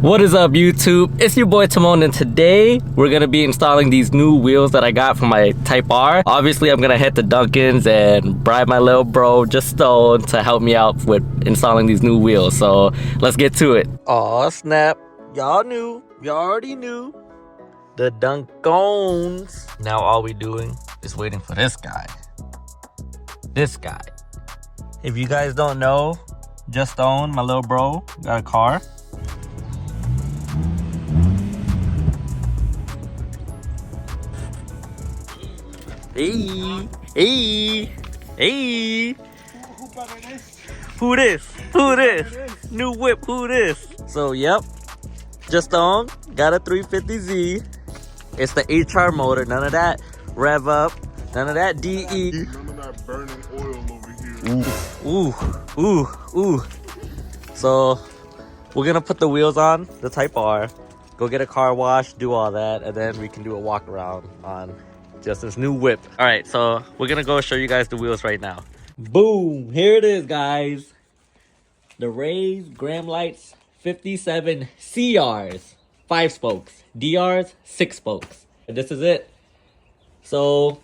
What is up, YouTube? It's your boy Timon, and today we're gonna be installing these new wheels that I got from my Type R. Obviously, I'm gonna head to Duncan's and bribe my little bro Just Stone to help me out with installing these new wheels. So let's get to it. Aw, snap! Y'all already knew. The Duncones. Now all we doing is waiting for this guy. This guy. If you guys don't know, Just Stone, my little bro, got a car. Hey. Who this? New whip, who this? So, yep. Just on, got a 350Z. It's the HR motor, none of that rev up, none of that DE. None of that burning oil over here. Ooh. So, we're gonna put the wheels on the Type R, go get a car wash, do all that, and then we can do a walk around on just this new whip. All right, so we're gonna go show you guys the wheels right now. Boom, here it is, guys. The Rays Gramlights 57 CRs, 5 spokes, DRs, 6 spokes. And this is it. So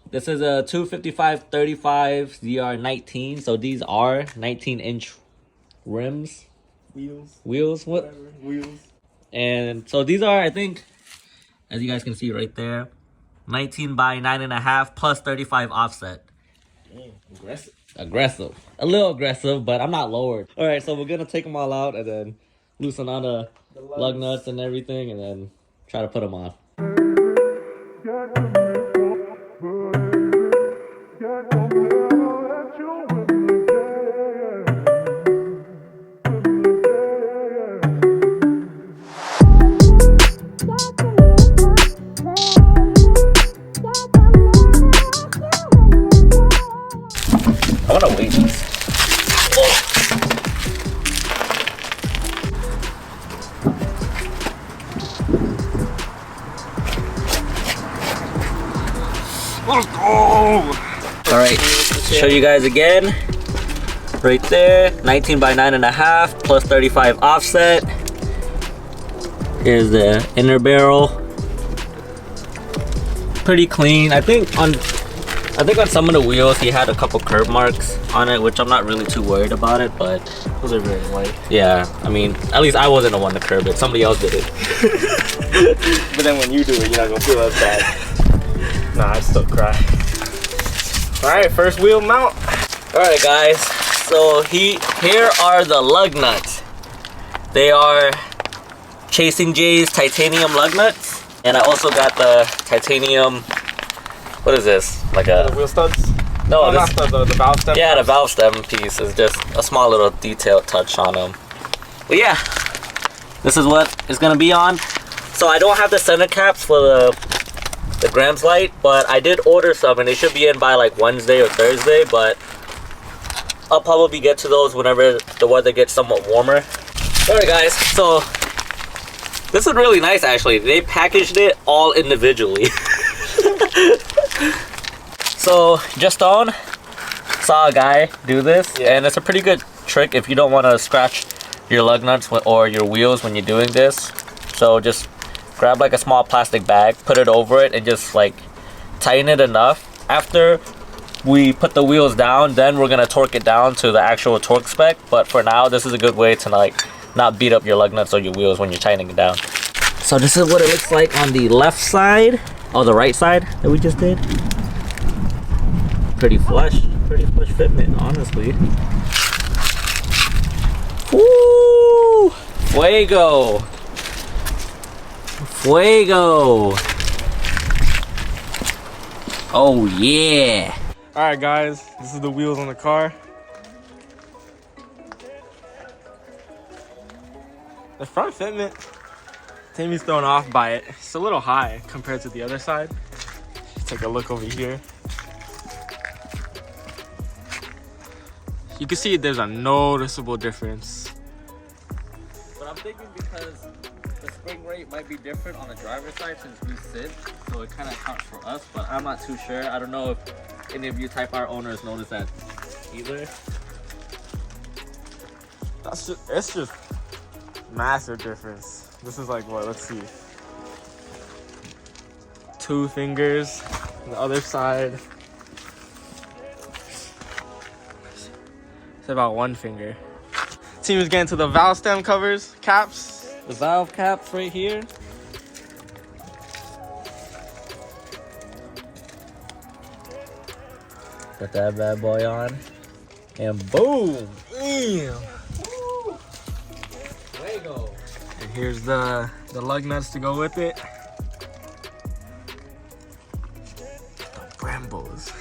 this is a 255/35 ZR19. So these are 19-inch rims. Wheels, what? Whatever. Wheels. And so these are, I think, as you guys can see right there, 19 by 9.5 plus 35 offset. Aggressive. A little aggressive, but I'm not lowered. All right, so we're gonna take them all out and then loosen on the lug nuts and everything, and then try to put them on. I wanna wait these. Let's go! Alright, show you guys again. Right there, 19 by 9.5 plus 35 offset. Here's the inner barrel. Pretty clean. I think on some of the wheels he had a couple curb marks on it, which I'm not really too worried about it, but Those are very light. yeah, I mean, at least I wasn't the one to curb it. Somebody else did it. But then when you do it, you're not gonna feel as bad. Nah, I'd still cry. Alright, first wheel mount. Alright guys, so here are the lug nuts. They are Chasing J's titanium lug nuts. And I also got the titanium, what is this? Like The a, wheel studs? no, Oh, this, not the valve stem? yeah, the valve stem piece is just a small little detail touch on them. But yeah, this is what it's gonna be on. So I don't have the center caps for the Grams Light, but I did order some and they should be in by like Wednesday or Thursday, but I'll probably get to those whenever the weather gets somewhat warmer. Alright guys, so this is really nice actually. They packaged it all individually. So just on saw a guy do this, and it's a pretty good trick if you don't want to scratch your lug nuts or your wheels when you're doing this. So just grab like a small plastic bag, put it over it, and just like tighten it enough. After we put the wheels down, then we're gonna torque it down to the actual torque spec. But for now, this is a good way to like not beat up your lug nuts or your wheels when you're tightening it down. So this is what it looks like on the left side, or the right side that we just did. Pretty flush fitment, honestly. Woo! Fuego! Oh yeah! Alright guys, this is the wheels on the car. The front fitment, Tammy's thrown off by it. It's a little high compared to the other side. Take a look over here. You can see there's a noticeable difference. But I'm thinking because the spring rate might be different on the driver's side since we sit, so it kind of counts for us, but I'm not too sure. I don't know if any of you Type R owners notice that either. It's just Massive difference. This is like what? Let's see. 2 fingers. The other side. It's about 1 finger. Team is getting to the valve stem covers, caps. The valve caps right here. Put that bad boy on. And boom! Damn! Lego. And here's the lug nuts to go with it. The Brambos.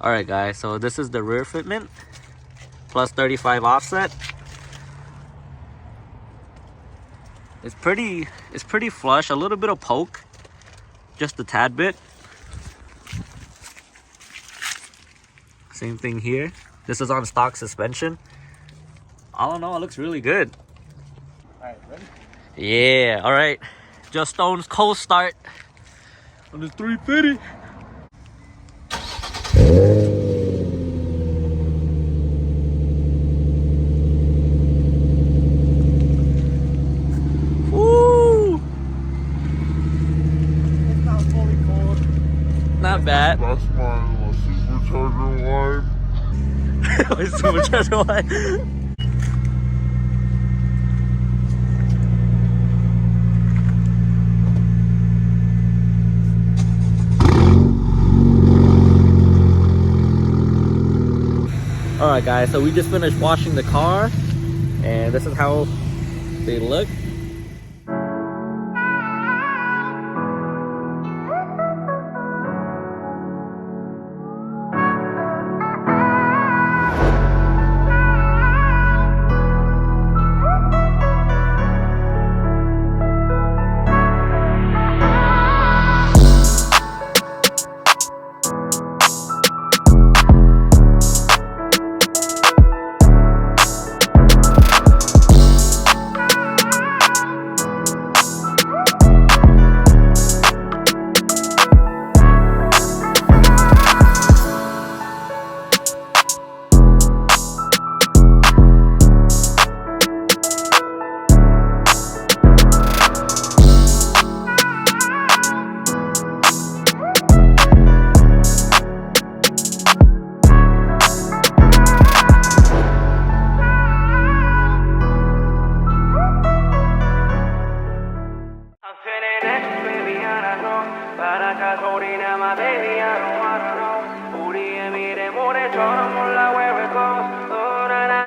Alright guys, so this is the rear fitment. Plus 35 offset. It's pretty flush, a little bit of poke. Just a tad bit. Same thing here. This is on stock suspension. All in all, it looks really good. Alright, ready? Yeah, alright. Just Stone's cold start on the 350. Woo! It's not fully cold. Not bad. That's my supercharger line. My supercharger line. Alright guys, so we just finished washing the car and this is how they look. Para acá, sobrina, my baby, I don't